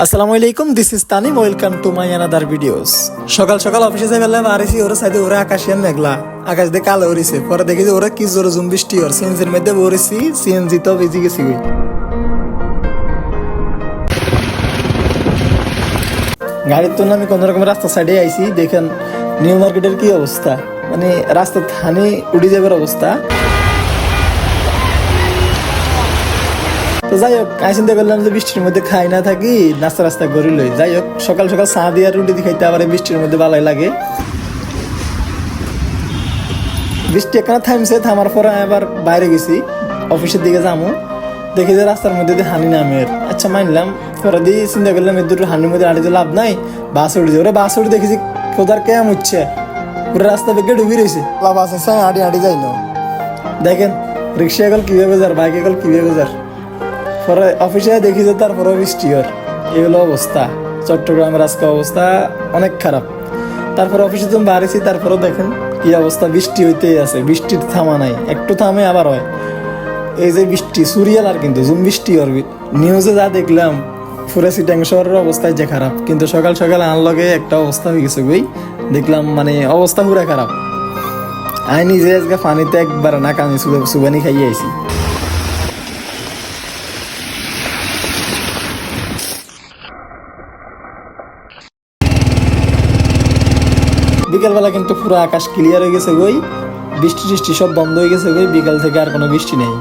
আসসালামু আলাইকুম, this is Tanim, welcome to my another videos. সকাল সকাল অফিসে যাই বেলা বাড়িছি, ওরা সাইডে ওরা আকাশিয়ান মেঘলা, আকাশ দিয়ে কালো উড়িছে। পরে দেখি যে ওরা কি জোরে জুম বৃষ্টি ওর সিএনজির মধ্যে বড়িছি, সিএনজি তো বেজে গেছি। গাড়ির তুলনা আমি কোন রকম রাস্তার সাইডে আইছি। দেখেন নিউ মার্কেটের কি অবস্থা, মানে রাস্তা থানি উড়ে যাবার অবস্থা। তো যাই হোক, আমি চিন্তা করলাম যে বৃষ্টির মধ্যে খাই না থাকি, নাস্তা রাস্তা করি লই। যাই হোক, সকাল সকাল চা দিয়ে রুটি দিয়ে খাইতে আবার বৃষ্টির মধ্যে ভালোই লাগে। বৃষ্টি এখানে থামছে, থামার পরে আমি আবার বাইরে গেছি অফিসের দিকে যাবো। দেখি যে রাস্তার মধ্যে দিয়ে হানি নামের, আচ্ছা মানলাম। পরে দিয়ে চিন্তা করলাম এর দুটো হানির মধ্যে আড়িতে লাভ নাই, বাস উঠে যায়। ওরা বাস উঠে দেখেছি কোথার কেম উঠছে, পুরো রাস্তা বেগে ডুবি রয়েছে। বাস আছে হাঁটি হাঁটি যাই না। দেখেন রিক্সা গেল কিভাবে যার, বাইকে গেল কিভাবে যার। পরে অফিসে দেখি যে তারপরে বৃষ্টি ওর এগুলো অবস্থা। চট্টগ্রামের আজকে অবস্থা অনেক খারাপ। তারপরে অফিসে তুমি বাড়িছি, তারপরেও দেখেন কি অবস্থা, বৃষ্টি হইতেই আছে, বৃষ্টির থামা নাই, একটু থামে আবার হয়। এই যে বৃষ্টি সুরিয়াল, আর কিন্তু জুম বৃষ্টি ওর। নিউজে যা দেখলাম পুরো চিটাং শহরের অবস্থায় যে খারাপ, কিন্তু সকাল সকাল আনলগে একটা অবস্থা হয়ে গেছে বই, দেখলাম মানে অবস্থা পুরো খারাপ। আমি নিজে আজকে পানিতে একবার না কানি সুবানি খাইয়ে আইছি। বিকেলবেলা কিন্তু পুরো আকাশ ক্লিয়ার হয়ে গেছে গই, বৃষ্টি টিষ্টি সব বন্ধ হয়ে গেছে গই, বিকাল থেকে আর কোনো বৃষ্টি নেই।